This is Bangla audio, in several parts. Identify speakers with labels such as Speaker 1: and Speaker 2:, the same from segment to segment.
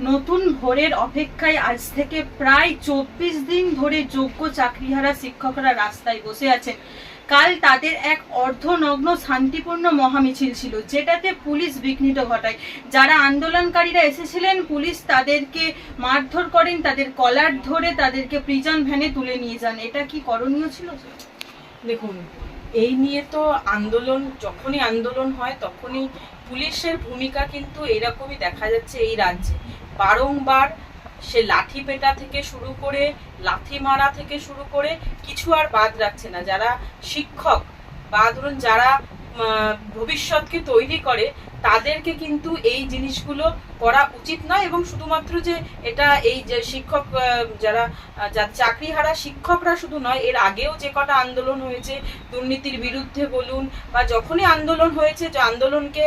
Speaker 1: নতুন ভোরের অপেক্ষায় আজ থেকে প্রায় 24 দিন ধরে যোগ্য চাকরিহারা শিক্ষকরা রাস্তায় বসে আছেন। কাল তাদের এক অর্ধনগ্ন শান্তিপূর্ণ মহামিছিল ছিল, যেটাতে পুলিশ বিঘ্নিত ঘটায়। যারা আন্দোলনকারীরা এসেছিলেন, পুলিশ তাদেরকে মারধর করেন, তাদের কলার ধরে তাদেরকে প্রিজন ভ্যানে তুলে নিয়ে যান। এটা কি করণীয় ছিল?
Speaker 2: দেখুন, এই নিয়ে তো আন্দোলন, যখনই আন্দোলন হয় তখনই পুলিশের ভূমিকা কিন্তু এরকমই দেখা যাচ্ছে এই রাজ্যে। বারংবার সে লাঠি পেটা থেকে শুরু করে, লাথি মারা থেকে শুরু করে কিছু আর বাদ রাখছে না। যারা শিক্ষক বা ধরুন যারা ভবিষ্যৎকে তৈরি করে, তাদেরকে কিন্তু এই জিনিসগুলো করা উচিত নয়। এবং শুধুমাত্র যে এটা এই যে শিক্ষক যারা চাকরিহারা শিক্ষকরা শুধু নয়, এর আগেও যে কটা আন্দোলন হয়েছে দুর্নীতির বিরুদ্ধে বলুন, বা যখনই আন্দোলন হয়েছে, যে আন্দোলনকে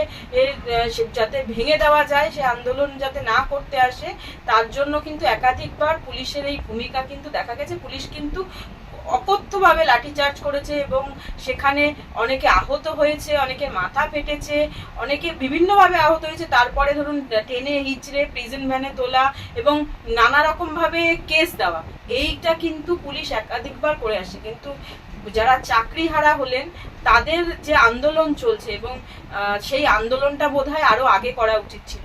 Speaker 2: যাতে ভেঙে দেওয়া যায়, সে আন্দোলন যাতে না করতে আসে, তার জন্য কিন্তু একাধিকবার পুলিশের এই ভূমিকা কিন্তু দেখা গেছে। পুলিশ কিন্তু অকথ্যভাবে লাঠিচার্জ করেছে এবং সেখানে অনেকে আহত হয়েছে, অনেকে মাথা ফেটেছে, অনেকে বিভিন্নভাবে আহত হয়েছে। তারপরে ধরুন টেনে হিচড়ে প্রিজন ভ্যানে তোলা এবং নানা রকম ভাবে কেস দেওয়া, এইটা কিন্তু পুলিশ একাধিকবার করে আসে। কিন্তু যারা চাকরিহারা হলেন, তাদের যে আন্দোলন চলছে, এবং সেই আন্দোলনটা বোধহয় আরো আগে করা উচিত ছিল।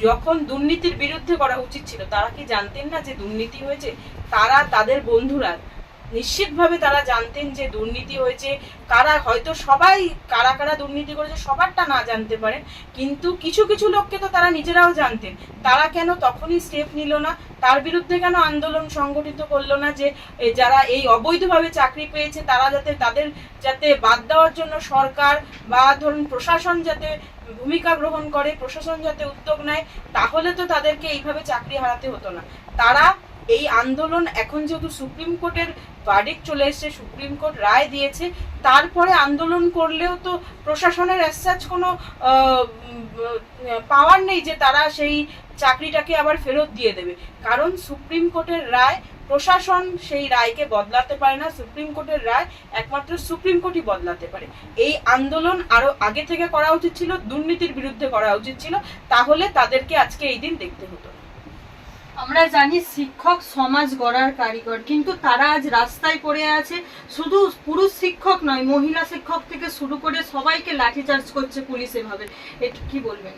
Speaker 2: যখন দুর্নীতির বিরুদ্ধে করা উচিত ছিল, তারা কি জানতেন না যে দুর্নীতি হয়েছে? তারা, তাদের বন্ধুরা নিশ্চিতভাবে তারা জানতেন যে দুর্নীতি হয়েছে। কারা, হয়তো সবাই কারা কারা দুর্নীতি করেছে সবারটা না জানতে পারেন, কিন্তু কিছু কিছু লোককে তো তারা নিজেরাও জানতেন। তারা কেন তখনই স্টেপ নিল না? তার বিরুদ্ধে কেন আন্দোলন সংগঠিত করলো না? যে যারা এই অবৈধভাবে চাকরি পেয়েছে, তারা যাতে, তাদের যাতে বাদ দেওয়ার জন্য সরকার বা ধরুন প্রশাসন যাতে ভূমিকা গ্রহণ করে, প্রশাসন যাতে উদ্যোগ নেয়, তাহলে তো তাদেরকে এইভাবে চাকরি হারাতে হতো না। তারা এই আন্দোলন, এখন যেহেতু সুপ্রিম কোর্টের ভার্ডিক্ট চলে এসেছে, সুপ্রিম কোর্ট রায় দিয়েছে, তারপরে আন্দোলন করলেও তো প্রশাসনের অ্যাজ কোনো পাওয়ার নেই যে তারা সেই চাকরিটাকে আবার ফেরত দিয়ে দেবে। কারণ সুপ্রিম কোর্টের রায়, প্রশাসন সেই রায়কে বদলাতে পারে না। সুপ্রিম কোর্টের রায় একমাত্র সুপ্রিম কোর্টই বদলাতে পারে। এই আন্দোলন আরো আগে থেকে করা উচিত ছিল, দুর্নীতির বিরুদ্ধে করা উচিত ছিল, তাহলে তাদেরকে আজকে এই দিন দেখতে হতো।
Speaker 1: আমরা জানি শিক্ষক সমাজ গড়ার কারিগর, কিন্তু তারা আজ রাস্তায় পড়ে আছে। শুধু পুরুষ শিক্ষক নয়, মহিলা শিক্ষক থেকে শুরু করে সবাইকে লাঠিচার্জ করছে পুলিশ এভাবে। এটা কি বলবেন?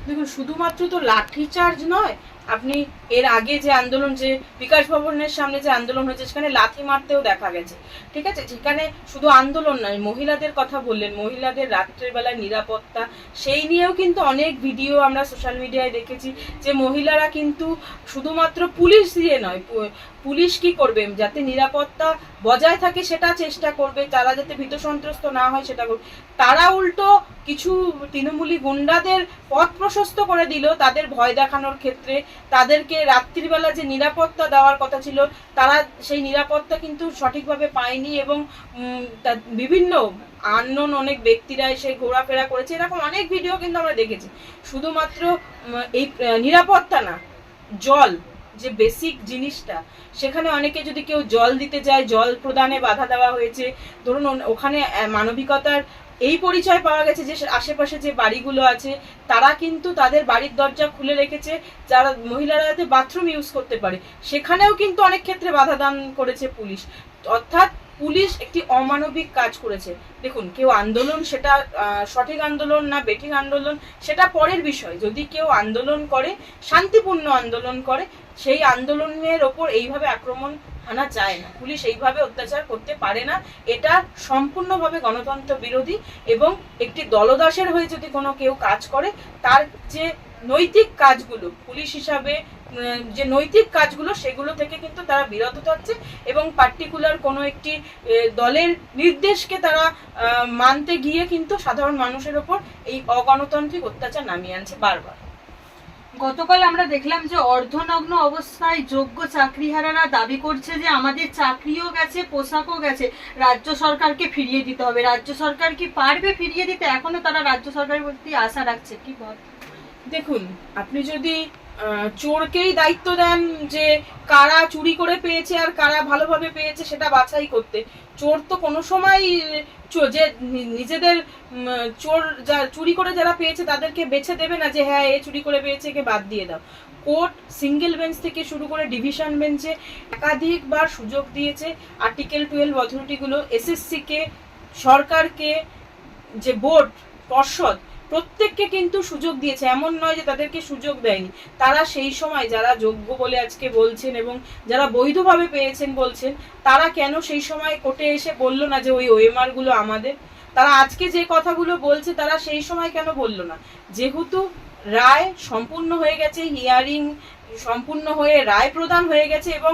Speaker 2: দেখুন, শুধুমাত্র তো লাঠিচার্জ নয়, আপনি এর আগে যে আন্দোলন, যে বিকাশ ভবনের সামনে যে আন্দোলন হয়েছে, সেখানে লাথি মারতেও দেখা গেছে। ঠিক আছে, সেখানে শুধু আন্দোলন নয়, মহিলাদের কথা বললেন, মহিলাদের রাত্রের বেলায় নিরাপত্তা, সেই নিয়েও কিন্তু অনেক ভিডিও আমরা সোশ্যাল মিডিয়ায় দেখেছি, যে মহিলারা কিন্তু শুধুমাত্র পুলিশ দিয়ে নয়, পুলিশ কি করবে, যাতে নিরাপত্তা বজায় থাকে সেটা চেষ্টা করবে, তারা যাতে ভীত সন্ত্রস্ত না হয় সেটা করবে। তারা উল্টো কিছু তৃণমূলী গুন্ডাদের পথ প্রশস্ত করে দিল তাদের ভয় দেখানোর ক্ষেত্রে। তাদেরকে রাত্রিবেলা যে নিরাপত্তা দেওয়ার কথা ছিল, তারা সেই নিরাপত্তা কিন্তু সঠিকভাবে পায়নি, এবং বিভিন্ন আননোন অনেক ব্যক্তিরা এসে ঘোরাফেরা করেছে। এরকম অনেক ভিডিও কিন্তু আমরা দেখেছি। শুধুমাত্র এই নিরাপত্তা না, জল যে বেসিক জিনিসটা, সেখানে অনেকে যদি কেউ জল দিতে যায়, জল প্রদানে বাধা দেওয়া হয়েছে। ধরুন ওখানে মানবিকতার এই পরিচয় পাওয়া গেছে যে আশেপাশে যে বাড়িগুলো আছে, তারা কিন্তু তাদের বাড়ির দরজা খুলে রেখেছে যারা মহিলারা যাতে বাথরুম ইউজ করতে পারে, সেখানেও কিন্তু অনেক ক্ষেত্রে বাধা দান করেছে পুলিশ। অর্থাৎ পুলিশ একটি অমানবিক কাজ করেছে। দেখুন, কেউ আন্দোলন, সেটা সঠিক আন্দোলন না বেঠিক আন্দোলন সেটা পরের বিষয়। যদি কেউ আন্দোলন করে, শান্তিপূর্ণ আন্দোলন করে, সেই আন্দোলনের ওপর এইভাবে আক্রমণ আনা যায় না। পুলিশ এইভাবে অত্যাচার করতে পারে না। এটা সম্পূর্ণভাবে গণতন্ত্র বিরোধী, এবং একটি দলদাসের হয়ে যদি কোনো কেউ কাজ করে, তার যে নৈতিক কাজগুলো, পুলিশ হিসাবে যে নৈতিক কাজগুলো, সেগুলো থেকে কিন্তু তারা বিরত থাকছে, এবং পার্টিকুলার কোনো একটি দলের নির্দেশকে তারা মানতে গিয়ে কিন্তু সাধারণ মানুষের ওপর এই অগণতান্ত্রিক অত্যাচার নামিয়ে আনছে বারবার।
Speaker 1: গতকাল আমরা দেখলাম যে অর্ধনগ্ন অবস্থায় যোগ্য চাকরিহারারা দাবি করছে যে আমাদের চাকরিও গেছে, পোশাকও গেছে, রাজ্য সরকারকে ফিরিয়ে দিতে হবে। রাজ্য সরকার কি পারবে ফিরিয়ে দিতে? এখনো তারা রাজ্য সরকারের প্রতি আশা রাখছে। কি বল?
Speaker 2: দেখুন, আপনি যদি চোরকেই দায়িত্ব দেন যে কারা চুরি করে পেয়েছে আর কারা ভালোভাবে পেয়েছে সেটা বাছাই করতে, চোর তো কোনো সময় যে নিজেদের চোর যা চুরি করে যারা পেয়েছে তাদেরকে বেছে দেবে না যে হ্যাঁ এ চুরি করে পেয়েছে, একে বাদ দিয়ে দাও। কোর্ট সিঙ্গেল বেঞ্চ থেকে শুরু করে ডিভিশন বেঞ্চে একাধিকবার সুযোগ দিয়েছে আর্টিকেল 12 অথরিটিগুলো, এসএসসি কে, সরকারকে, যে বোর্ড পর্ষদ প্রত্যেককে কিন্তু সুযোগ দিয়েছে, এমন নয় যে তাদেরকে সুযোগ দেয়নি। তারা সেই সময় যারা যোগ্য বলে আজকে বলছেন এবং যারা বৈধভাবে পেয়েছেন বলছেন, তারা কেন সেই সময় কোর্টে এসে বললো না যে ওই ওএমআর গুলো আমাদের? তারা আজকে যে কথাগুলো বলছে তারা সেই সময় কেন বললো না? যেহেতু রায় সম্পূর্ণ হয়ে গেছে, হিয়ারিং সম্পূর্ণ হয়ে রায় প্রদান হয়ে গেছে এবং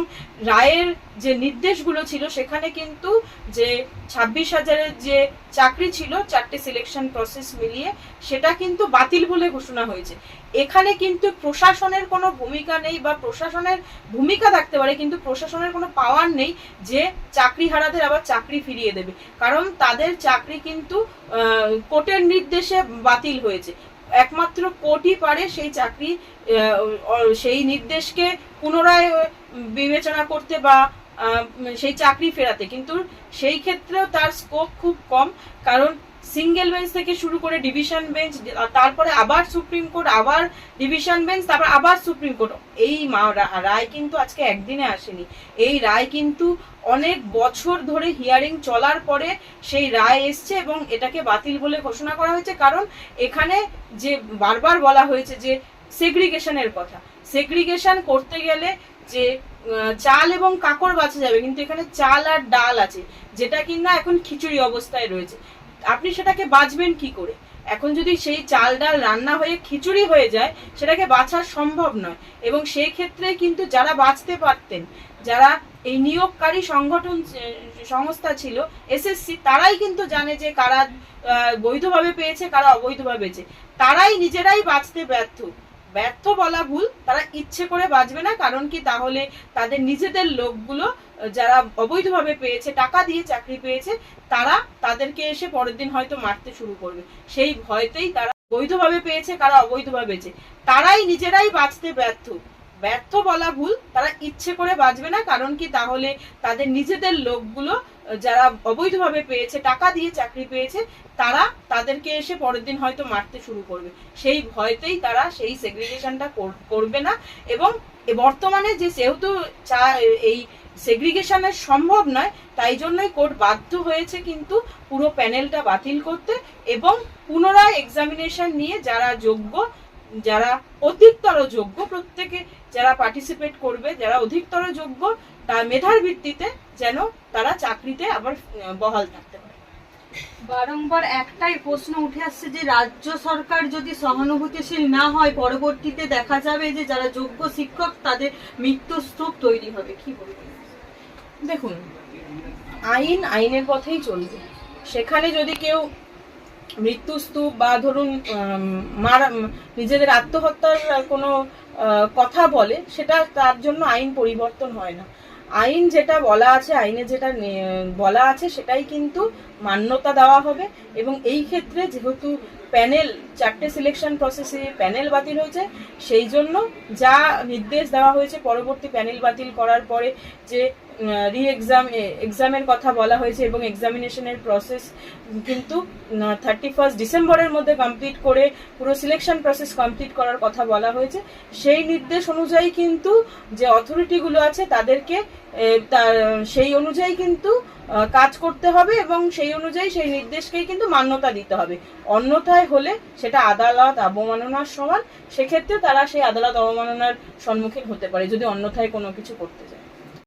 Speaker 2: রায়ের যে নির্দেশগুলো ছিল সেখানে কিন্তু যে 26,000-এর যে চাকরি ছিল 4টে সিলেকশন প্রসেস মিলিয়ে, সেটা কিন্তু বাতিল বলে ঘোষণা হয়েছে। এখানে কিন্তু প্রশাসনের কোনো ভূমিকা নেই, বা প্রশাসনের ভূমিকা থাকতে পারে কিন্তু প্রশাসনের কোনো পাওয়ার নেই যে চাকরি হারাদের আবার চাকরি ফিরিয়ে দেবে, কারণ তাদের চাকরি কিন্তু কোর্টের নির্দেশে বাতিল হয়েছে। একমাত্র কোর্টই পারে সেই চাকরি সেই নির্দেশকে পুনরায় বিবেচনা করতে বা সেই চাকরি ফেরাতে, কিন্তু সেই ক্ষেত্রেও তার স্কোপ খুব কম, কারণ সিঙ্গেল বেঞ্চ থেকে শুরু করে ডিভিশন বেঞ্চ, তারপরে আবার সুপ্রিম কোর্ট, আবার ডিভিশন বেঞ্চ, তারপর আবার সুপ্রিম কোর্ট। এই রায় কিন্তু আজকে একদিনে আসেনি, এই রায় কিন্তু অনেক বছর ধরে হিয়ারিং চলার পরে সেই রায় এসছে এবং এটাকে বাতিল বলে ঘোষণা করা হয়েছে। কারণ এখানে যে বারবার বলা হয়েছে যে সেগ্রিগেশনের কথা, সেগ্রিগেশন করতে গেলে যে চাল এবং কাকড় বাঁচা যাবে, কিন্তু এখানে চাল আর ডাল আছে যেটা কিনা এখন খিচুড়ি অবস্থায় রয়েছে। আপনি সেটাকে বাঁচবেন কি করে? এখন যদি সেই চাল ডাল রান্না হয়ে খিচুড়ি হয়ে যায়, সেটাকে বাঁচা সম্ভব নয়। এবং সেই ক্ষেত্রে কিন্তু যারা বাঁচতে পারতেন, যারা এই নিয়োগকারী সংস্থা ছিল এসএসসি, তারাই কিন্তু জানে যে কারা বৈধভাবে পেয়েছে কারা অবৈধভাবে পেয়েছে। তারাই নিজেরাই বাঁচতে ব্যর্থ বলা ভুল, তারা ইচ্ছে করে বাঁচবে না। কারণ কি, তাহলে তাদের নিজেদের লোকগুলো যারা অবৈধভাবে পেয়েছে, টাকা দিয়ে চাকরি পেয়েছে, তারা তাদেরকে এসে পরের দিন হয়তো মারতে শুরু করবে। সেই ভয়তেই তারা বৈধভাবে পেয়েছে কারা অবৈধভাবে পেয়েছে, তারাই নিজেরাই বাঁচতে ব্যর্থ বলা ভুল, তারা ইচ্ছে করে বাঁচবে না। কারণ কি, তাহলে তাদের নিজেদের লোকগুলো যারা অবৈধভাবে পেয়েছে, টাকা দিয়ে চাকরি পেয়েছে, তারা তাদেরকে এসে পরের দিন হয়তো মারতে শুরু করবে। সেই ভয়তেই তারা সেই সেগ্রিগেশনটা করবে না। এবং বর্তমানে যে যেহেতু এই সেগ্রিগেশনের সম্ভব নয়, তাই জন্যই কোর্ট বাধ্য হয়েছে কিন্তু পুরো প্যানেলটা বাতিল করতে এবং পুনরায় এক্সামিনেশন নিয়ে যারা যোগ্য, যারা অধিকতর যোগ্য, প্রত্যেকে যারা পার্টিসিপেট করবে, যারা অধিকতর যোগ্য, তার মেধার ভিত্তিতে যেন তারা চাকরিতে আবার বহাল থাকতে পারে।
Speaker 1: বারংবার একটাই প্রশ্ন উঠে আসছে যে রাজ্য সরকার যদি সহানুভূতিশীল না হয়, পরবর্তীতে দেখা যাবে যে যারা যোগ্য শিক্ষক তাদের মৃত্যু স্তূপ তৈরি হবে। কি বলবেন?
Speaker 2: দেখুন, আইনের পথেই চলবে। সেখানে যদি কেউ মৃত্যুস্তূপ বা ধরুন নিজেদের আত্মহত্যার কোনো কথা বলে, সেটা তার জন্য আইন পরিবর্তন হয় না। আইন যেটা বলা আছে, আইনে যেটা বলা আছে সেটাই কিন্তু মান্যতা দেওয়া হবে। এবং এই ক্ষেত্রে যেহেতু প্যানেল 4টে সিলেকশন প্রসেসে প্যানেল বাতিল হয়েছে, সেই জন্য যা নির্দেশ দেওয়া হয়েছে পরবর্তী প্যানেল বাতিল করার পরে যে এক্সামের কথা বলা হয়েছে এবং এক্সামিনেশনের প্রসেস কিন্তু 31 ডিসেম্বরের মধ্যে কমপ্লিট করে পুরো সিলেকশন প্রসেস কমপ্লিট করার কথা বলা হয়েছে। সেই নির্দেশ অনুযায়ী কিন্তু যে অথরিটিগুলো আছে তাদেরকে সেই অনুযায়ী কিন্তু কাজ করতে হবে এবং সেই অনুযায়ী সেই নির্দেশকেই কিন্তু মান্যতা দিতে হবে। অন্যথায় হলে সেটা আদালত অবমাননার সমান, সেক্ষেত্রে তারা সেই আদালত অবমাননার সম্মুখীন হতে পারে যদি অন্যথায় কোনো কিছু করতে যায়।